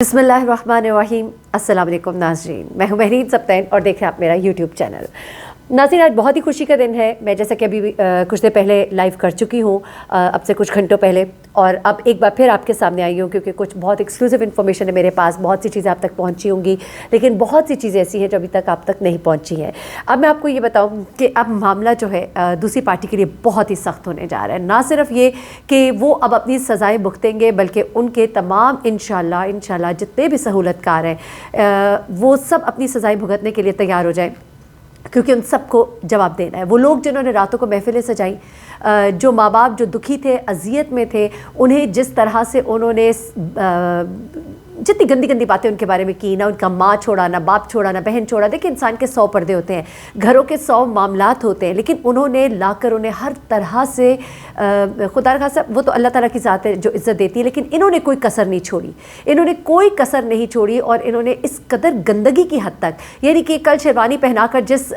بسم اللہ الرحمن الرحیم۔ السلام علیکم ناظرین، میں ہوں مہرین سبتین اور دیکھ رہے ہیں آپ میرا یوٹیوب چینل۔ ناظرین، آج بہت ہی خوشی کا دن ہے۔ میں جیسا کہ ابھی کچھ دیر پہلے لائیو کر چکی ہوں، اب سے کچھ گھنٹوں پہلے، اور اب ایک بار پھر آپ کے سامنے آئی ہوں کیونکہ کچھ بہت ایکسکلوسیو انفارمیشن ہے میرے پاس۔ بہت سی چیزیں آپ تک پہنچی ہوں گی، لیکن بہت سی چیزیں ایسی ہیں جو ابھی تک آپ تک نہیں پہنچی ہیں۔ اب میں آپ کو یہ بتاؤں کہ اب معاملہ جو ہے دوسری پارٹی کے لیے بہت ہی سخت ہونے جا رہا ہے۔ نہ صرف یہ کہ وہ اب اپنی سزائیں بھگتیں گے، بلکہ ان کے تمام انشاءاللہ جتنے بھی سہولت کار ہیں وہ سب اپنی سزائیں بھگتنے کے لیے تیار ہو جائیں، کیونکہ ان سب کو جواب دینا ہے۔ وہ لوگ جنہوں نے راتوں کو محفلیں سجائیں، جو ماں باپ جو دکھی تھے، اذیت میں تھے، انہیں جس طرح سے انہوں نے جتنی گندی گندی باتیں ان کے بارے میں کی، نہ ان کا ماں چھوڑا، نہ باپ چھوڑا، نہ بہن چھوڑا۔ دیکھیں، انسان کے 100 پردے ہوتے ہیں، گھروں کے 100 معاملات ہوتے ہیں، لیکن انہوں نے لا کر انہیں ہر طرح سے خدا رخواستہ، وہ تو اللہ تعالیٰ کی ذات ہے جو عزت دیتی ہے، لیکن انہوں نے کوئی کسر نہیں چھوڑی، انہوں نے کوئی کسر نہیں چھوڑی، اور انہوں نے اس قدر گندگی کی حد تک، یعنی کہ کل شیروانی پہنا کر جس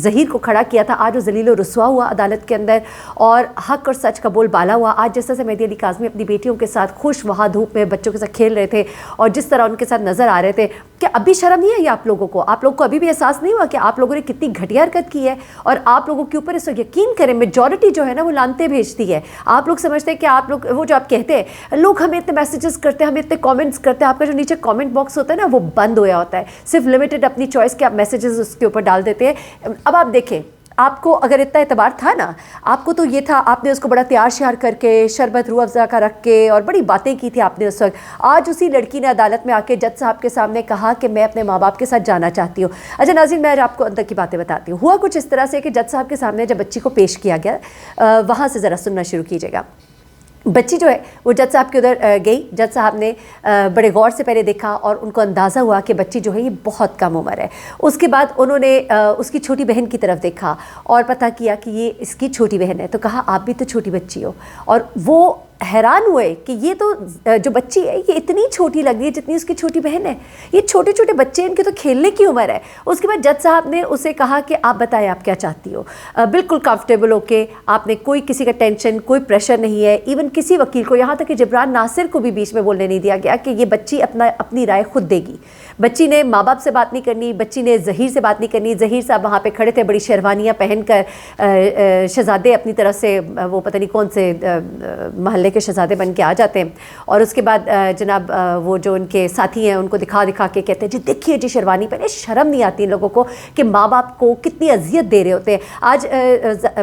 ظہیر کو کھڑا کیا تھا، آج وہ ذلیل و رسوا ہوا عدالت کے اندر، اور حق اور سچ کا بول بالا ہوا۔ آج جس طرح سے مہدی علی کاظمی اپنی بیٹیوں کے ساتھ خوش وہاں دھوپ میں بچوں کے ساتھ کھیل رہے تھے، اور جس طرح ان کے ساتھ نظر آ رہے تھے، کہ ابھی شرم نہیں ہے یہ آپ لوگوں کو؟ آپ لوگوں کو ابھی بھی احساس نہیں ہوا کہ آپ لوگوں نے کتنی گھٹیا حرکت کی ہے؟ اور آپ لوگوں کے اوپر اس وقت یقین کریں، میجورٹی جو ہے نا وہ لانتے بھیجتی ہے۔ آپ لوگ سمجھتے ہیں کہ آپ لوگ، وہ جو آپ کہتے ہیں لوگ ہمیں اتنے میسیجز کرتے ہیں، ہمیں اتنے کامنٹس کرتے ہیں، آپ کا جو نیچے کامنٹ باکس ہوتا ہے نا وہ بند ہوا ہوتا ہے، صرف لمیٹڈ اپنی چوائس کے آپ میسیجز اس کے اوپر ڈال دیتے ہیں۔ اب آپ دیکھیں، آپ کو اگر اتنا اعتبار تھا نا، آپ کو تو یہ تھا، آپ نے اس کو بڑا تیار شیار کر کے، شربت روح افزا کا رکھ کے، اور بڑی باتیں کی تھی آپ نے اس وقت۔ آج اسی لڑکی نے عدالت میں آ کے جج صاحب کے سامنے کہا کہ میں اپنے ماں باپ کے ساتھ جانا چاہتی ہوں۔ اچھا ناظرین، میں آپ کو اندر کی باتیں بتاتی ہوں۔ ہوا کچھ اس طرح سے کہ جج صاحب کے سامنے جب بچی کو پیش کیا گیا، وہاں سے ذرا سننا شروع کیجیے گا۔ بچی جو ہے وہ جج صاحب کے ادھر گئی، جج صاحب نے بڑے غور سے پہلے دیکھا، اور ان کو اندازہ ہوا کہ بچی جو ہے یہ بہت کم عمر ہے۔ اس کے بعد انہوں نے اس کی چھوٹی بہن کی طرف دیکھا اور پتہ کیا کہ یہ اس کی چھوٹی بہن ہے، تو کہا آپ بھی تو چھوٹی بچی ہو، اور وہ حیران ہوئے کہ یہ تو جو بچی ہے یہ اتنی چھوٹی لگ رہی ہے جتنی اس کی چھوٹی بہن ہے، یہ چھوٹے چھوٹے بچے، ان کے تو کھیلنے کی عمر ہے۔ اس کے بعد جج صاحب نے اسے کہا کہ آپ بتائیں آپ کیا چاہتی ہو، بالکل کمفرٹیبل ہو کے، آپ نے کوئی کسی کا ٹینشن، کوئی پریشر نہیں ہے، ایون کسی وکیل کو، یہاں تک کہ جبران ناصر کو بھی بیچ میں بولنے نہیں دیا گیا کہ یہ بچی اپنی رائے خود دے گی۔ بچی نے ماں باپ سے بات نہیں کرنی، بچی نے ظہیر سے بات نہیں کرنی۔ ظہیر صاحب وہاں پہ کھڑے تھے بڑی شیروانیاں پہن کر، شہزادے اپنی طرف سے، وہ پتہ نہیں کون سے محلے کے شہزادے بن کے آ جاتے ہیں، اور اس کے بعد جناب وہ جو ان کے ساتھی ہیں ان کو دکھا دکھا کے کہتے ہیں جی دیکھیے جی شیروانی پہنے۔ شرم نہیں آتی ان لوگوں کو کہ ماں باپ کو کتنی اذیت دے رہے ہوتے ہیں۔ آج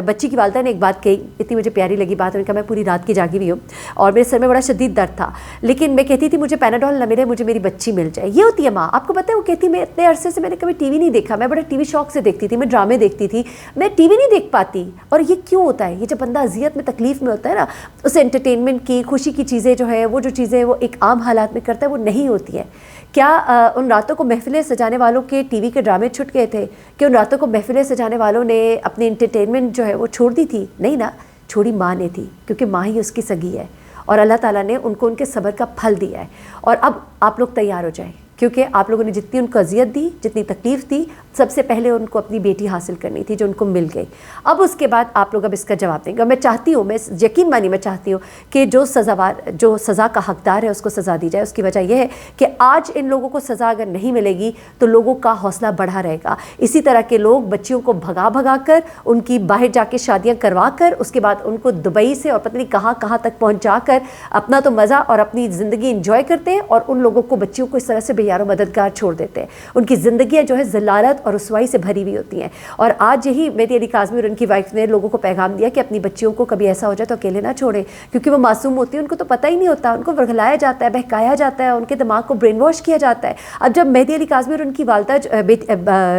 بچی کی والدہ نے ایک بات کہی، اتنی مجھے پیاری لگی بات، انہوں نے کہا میں پوری رات کی جاگی ہوئی ہوں اور میرے سر میں بڑا شدید درد تھا، لیکن میں کہتی تھی مجھے پیناڈول نہ ملے، مجھے میری بچی مل جائے۔ یہ ہوتی ہے ماں۔ آپ کو پتہ ہے وہ کہتی میں اتنے عرصے سے میں نے کبھی ٹی وی نہیں دیکھا، میں بڑے ٹی وی شوق سے دیکھتی تھی، میں ڈرامے دیکھتی تھی، میں ٹی وی نہیں دیکھ پاتی۔ اور یہ کیوں ہوتا ہے؟ یہ جب بندہ اذیت میں، تکلیف میں ہوتا ہے نا، اسے انٹرٹینمنٹ کی، خوشی کی چیزیں جو ہے، وہ جو چیزیں وہ ایک عام حالات میں کرتا ہے وہ نہیں ہوتی ہیں۔ کیا ان راتوں کو محفلیں سجانے والوں کے ٹی وی کے ڈرامے چھٹ گئے تھے؟ کہ ان راتوں کو محفلیں سجانے والوں نے اپنی انٹرٹینمنٹ جو ہے وہ چھوڑ دی تھی؟ نہیں نا، چھوڑی ماں نے تھی، کیونکہ ماں ہی اس کی سگی ہے، اور اللہ تعالیٰ نے ان کو ان کے صبر کا پھل دیا ہے۔ اور اب آپ لوگ تیار ہو جائیں، کیونکہ آپ لوگوں نے جتنی ان کو اذیت دی، جتنی تکلیف دی، سب سے پہلے ان کو اپنی بیٹی حاصل کرنی تھی جو ان کو مل گئی۔ اب اس کے بعد آپ لوگ اب اس کا جواب دیں گے، اور میں چاہتی ہوں، میں یقین مانی میں چاہتی ہوں کہ جو سزا کا حقدار ہے اس کو سزا دی جائے۔ اس کی وجہ یہ ہے کہ آج ان لوگوں کو سزا اگر نہیں ملے گی تو لوگوں کا حوصلہ بڑھا رہے گا۔ اسی طرح کے لوگ بچیوں کو بھگا کر، ان کی باہر جا کے شادیاں کروا کر، اس کے بعد ان کو دبئی سے اور پتہ نہیں کہاں تک پہنچا کر اپنا تو مزہ اور اپنی زندگی انجوائے کرتے ہیں، اور ان لوگوں کو، بچیوں کو اس طرح سے بے یار و مددگار چھوڑ دیتے ہیں۔ ان کی زندگیاں جو ہے ذلالت اور رسوائی سے بھری ہوئی ہوتی ہیں۔ اور آج یہی مہدی علی کاظمی اور ان کی وائف نے لوگوں کو پیغام دیا کہ اپنی بچیوں کو کبھی ایسا ہو جائے تو اکیلے نہ چھوڑیں، کیونکہ وہ معصوم ہوتی ہیں، ان کو تو پتہ ہی نہیں ہوتا، ان کو ورگلایا جاتا ہے، بہکایا جاتا ہے، ان کے دماغ کو برین واش کیا جاتا ہے۔ اب جب مہدی علی کاظمی اور ان کی والدہ،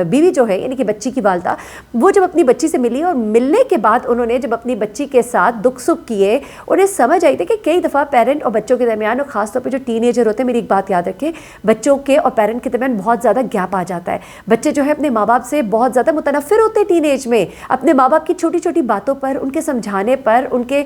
بیوی جو ہے یعنی کہ بچی کی والدہ، وہ جب اپنی بچی سے ملی، اور ملنے کے بعد انہوں نے جب اپنی بچی کے ساتھ دکھ سکھ کیے، انہیں سمجھ آئی تھی کہ کئی دفعہ پیرنٹ اور بچوں کے درمیان، اور خاص طور پہ جو ٹین ایجر ہوتے ہیں، میری ایک بات یاد رکھیں، بچوں کے اور پیرنٹ کے درمیان بہت زیادہ گیپ آ جاتا ہے۔ بچے جو ہے ہے اپنے ماں باپ سے بہت زیادہ متنفر ہوتے ہیں ٹین ایج میں، اپنے ماں باپ کی چھوٹی چھوٹی باتوں پر، ان کے سمجھانے پر، ان کے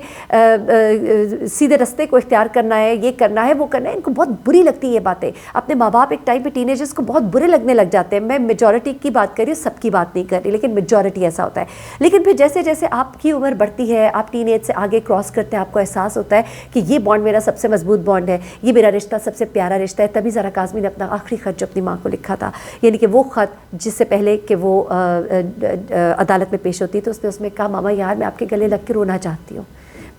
سیدھے رستے کو اختیار کرنا ہے، یہ کرنا ہے، وہ کرنا ہے، ان کو بہت بری لگتی ہے یہ باتیں. اپنے ماں باپ ایک ٹائم پہ ٹین ایجرس کو بہت برے لگنے لگ جاتے ہیں. میں میجورٹی کی بات کر رہی ہوں، سب کی بات نہیں کر رہی، لیکن میجورٹی ایسا ہوتا ہے. لیکن پھر جیسے جیسے آپ کی عمر بڑھتی ہے، آپ ٹین ایج سے آگے کراس کرتے ہیں، آپ کو احساس ہوتا ہے کہ یہ بانڈ میرا سب سے مضبوط بانڈ ہے، یہ میرا رشتہ سب سے پیارا رشتہ ہے. تبھی زہرا کاظمی نے اپنا آخری خط جو اپنی ماں کو لکھا تھا، یعنی کہ وہ خط جس سے پہلے کہ وہ عدالت میں پیش ہوتی تو اس میں کہا ماما یار میں آپ کے گلے لگ کے رونا چاہتی ہوں،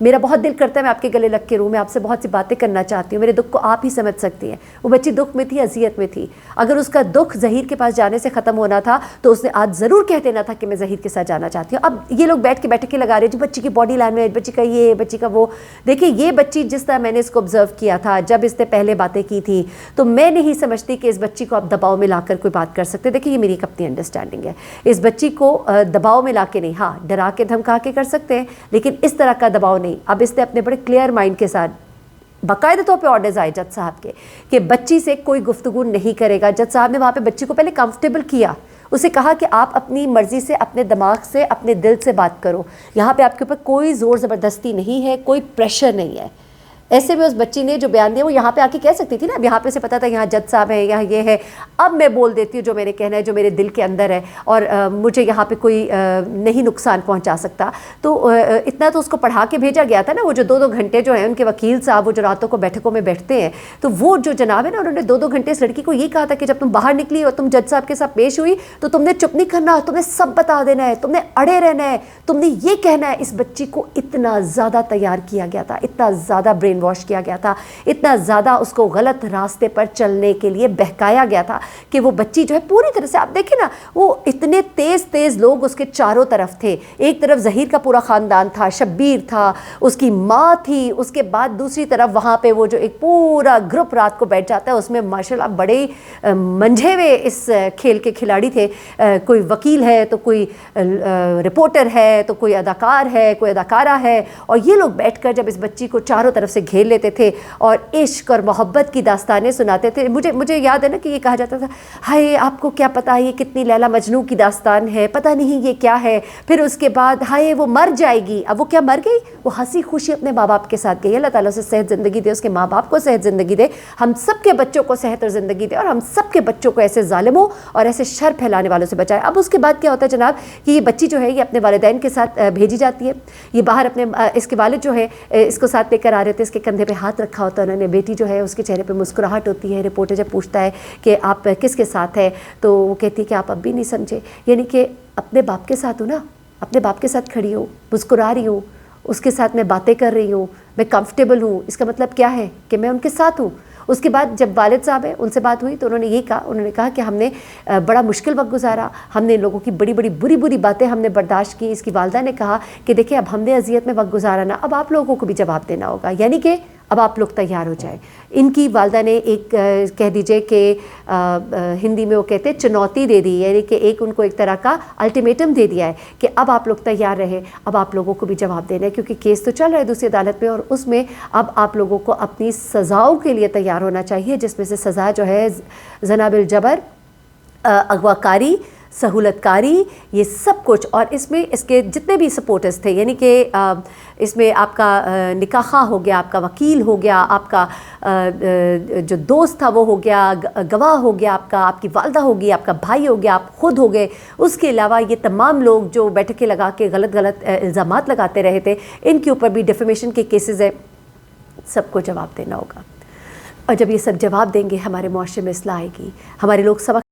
میرا بہت دل کرتا ہے میں آپ کے گلے لگ کے روں، میں آپ سے بہت سی باتیں کرنا چاہتی ہوں، میرے دکھ کو آپ ہی سمجھ سکتی ہیں. وہ بچی دکھ میں تھی، اذیت میں تھی. اگر اس کا دکھ ظہیر کے پاس جانے سے ختم ہونا تھا تو اس نے آج ضرور کہہ دینا تھا کہ میں ظہیر کے ساتھ جانا چاہتی ہوں. اب یہ لوگ بیٹھ کے لگا رہے جو بچی کی باڈی لینگویج، بچی کا یہ، بچی کا وہ. دیکھیں یہ بچی جس طرح میں نے اس کو آبزرو کیا تھا جب اس نے پہلے باتیں کی تھی، تو میں نہیں سمجھتی کہ اس بچی کو آپ دباؤ میں لا کر کوئی بات کر سکتے. دیکھیں یہ میری ایک اپنی انڈرسٹینڈنگ ہے. اس بچی کو دباؤ میں لا کے نہیں، ہاں ڈرا کے دھمکا کے کر سکتے ہیں، لیکن اس طرح کا دباؤ نہیں. اب اس نے اپنے بڑے کلیئر مائنڈ کے ساتھ باقاعدہ طور پہ آرڈرز آئے جج صاحب کے کہ بچی سے کوئی گفتگو نہیں کرے گا. جج صاحب نے وہاں پہ بچی کو پہلے کمفرٹیبل کیا، اسے کہا کہ آپ اپنی مرضی سے، اپنے دماغ سے، اپنے دل سے بات کرو، یہاں پہ آپ کے اوپر کوئی زور زبردستی نہیں ہے، کوئی پریشر نہیں ہے. ایسے میں اس بچی نے جو بیان دیا وہ یہاں پہ آ کے کہہ سکتی تھی نا، اب یہاں پہ سے پتا تھا یہاں جج صاحب ہے، یہاں یہ ہے، اب میں بول دیتی ہوں جو میں نے کہنا ہے، جو میرے دل کے اندر ہے، اور مجھے یہاں پہ کوئی نہیں نقصان پہنچا سکتا. تو اتنا تو اس کو پڑھا کے بھیجا گیا تھا نا. وہ جو 2 گھنٹے جو ہیں ان کے وکیل صاحب، وہ جو راتوں کو بیٹھکوں میں بیٹھتے ہیں، تو وہ جو جناب ہے نا، انہوں نے 2 گھنٹے اس لڑکی کو یہ کہا تھا کہ جب تم باہر نکلی اور تم جج صاحب کے ساتھ پیش ہوئی تو تم نے چپ نہیں کرنا، تم نے سب بتا دینا ہے، تم نے اڑے رہنا ہے، تم نے یہ کہنا ہے. اس بچی کو اتنا زیادہ تیار کیا گیا تھا، اتنا زیادہ برین واش کیا گیا تھا، اتنا زیادہ اس کو غلط راستے پر چلنے کے لیے بہکایا گیا تھا کہ وہ بچی جو ہے پوری طرح سے، آپ دیکھیں نا، وہ اتنے تیز لوگ اس کے چاروں طرف تھے. ایک طرف ظہیر کا پورا خاندان تھا، شبیر تھا، اس کی ماں تھی، اس کے بعد دوسری طرف وہاں پہ وہ جو ایک پورا گروپ رات کو بیٹھ جاتا ہے، اس میں ماشاءاللہ بڑے منجھے ہوئے اس کھیل کے کھلاڑی تھے. کوئی وکیل ہے تو کوئی رپورٹر ہے تو کوئی اداکار ہے، کوئی اداکارہ ہے، اور یہ لوگ بیٹھ کر جب اس بچی کو چاروں طرف سے گھیر لیتے تھے اور عشق اور محبت کی داستانیں سناتے تھے. مجھے یاد ہے نا کہ یہ کہا جاتا تھا ہائے آپ کو کیا پتا یہ کتنی لیلا مجنوں کی داستان ہے، پتہ نہیں یہ کیا ہے. پھر اس کے بعد ہائے وہ مر جائے گی. اب وہ کیا مر گئی؟ وہ ہنسی خوشی اپنے ماں باپ کے ساتھ گئی. اللہ تعالیٰ سے صحت زندگی دے، اس کے ماں باپ کو صحت زندگی دے، ہم سب کے بچوں کو صحت اور زندگی دے، اور ہم سب کے بچوں کو ایسے ظالموں اور ایسے شر پھیلانے والوں سے بچائے. اب اس کے بعد کیا ہوتا ہے جناب کہ یہ بچی جو ہے یہ اپنے والدین کے ساتھ بھیجی جاتی ہے. یہ باہر اپنے اس کے والد جو ہے اس کو ساتھ لے کر آ رہے تھے، اس کے کندھے پہ ہاتھ رکھا ہوتا ہے انہوں نے. بیٹی جو ہے اس کے چہرے پہ مسکراہٹ ہوتی ہے. رپورٹر جب پوچھتا ہے کہ آپ کس کے ساتھ ہے تو وہ کہتی ہے کہ آپ اب بھی نہیں سمجھے، یعنی کہ اپنے باپ کے ساتھ ہوں نا، اپنے باپ کے ساتھ کھڑی ہوں، مسکرا رہی ہوں، اس کے ساتھ میں باتیں کر رہی ہوں، میں کمفرٹیبل ہوں. اس کا مطلب کیا ہے کہ میں ان کے ساتھ ہوں. اس کے بعد جب والد صاحب ہیں ان سے بات ہوئی تو انہوں نے یہ کہا، انہوں نے کہا کہ ہم نے بڑا مشکل وقت گزارا، ہم نے لوگوں کی بڑی بری باتیں ہم نے برداشت کی. اس کی والدہ نے کہا کہ دیکھیں اب ہم نے اذیت میں وقت گزارا نا، اب آپ لوگوں کو بھی جواب دینا ہوگا، یعنی کہ اب آپ لوگ تیار ہو جائیں. ان کی والدہ نے ایک کہہ دیجئے کہ ہندی میں وہ کہتے ہیں چنوتی دے دی، یعنی کہ ایک ان کو ایک طرح کا الٹیمیٹم دے دیا ہے کہ اب آپ لوگ تیار رہے، اب آپ لوگوں کو بھی جواب دینا ہے، کیونکہ کیس تو چل رہا ہے دوسری عدالت میں، اور اس میں اب آپ لوگوں کو اپنی سزاؤں کے لیے تیار ہونا چاہیے، جس میں سے سزا جو ہے زنا بالجبر، اغوا کاری، سہولت کاری، یہ سب کچھ. اور اس میں اس کے جتنے بھی سپورٹرز تھے، یعنی کہ اس میں آپ کا نکاح خواہ ہو گیا، آپ کا وکیل ہو گیا، آپ کا جو دوست تھا وہ ہو گیا، گواہ ہو گیا، آپ کی والدہ ہوگی، آپ کا بھائی ہو گیا، آپ خود ہو گئے. اس کے علاوہ یہ تمام لوگ جو بیٹھکیں لگا کے غلط الزامات لگاتے رہے تھے، ان کے اوپر بھی ڈیفیمیشن کے کیسز ہیں، سب کو جواب دینا ہوگا. اور جب یہ سب جواب دیں گے ہمارے معاشرے میں اصلاح آئے گی، ہمارے لوگ سبق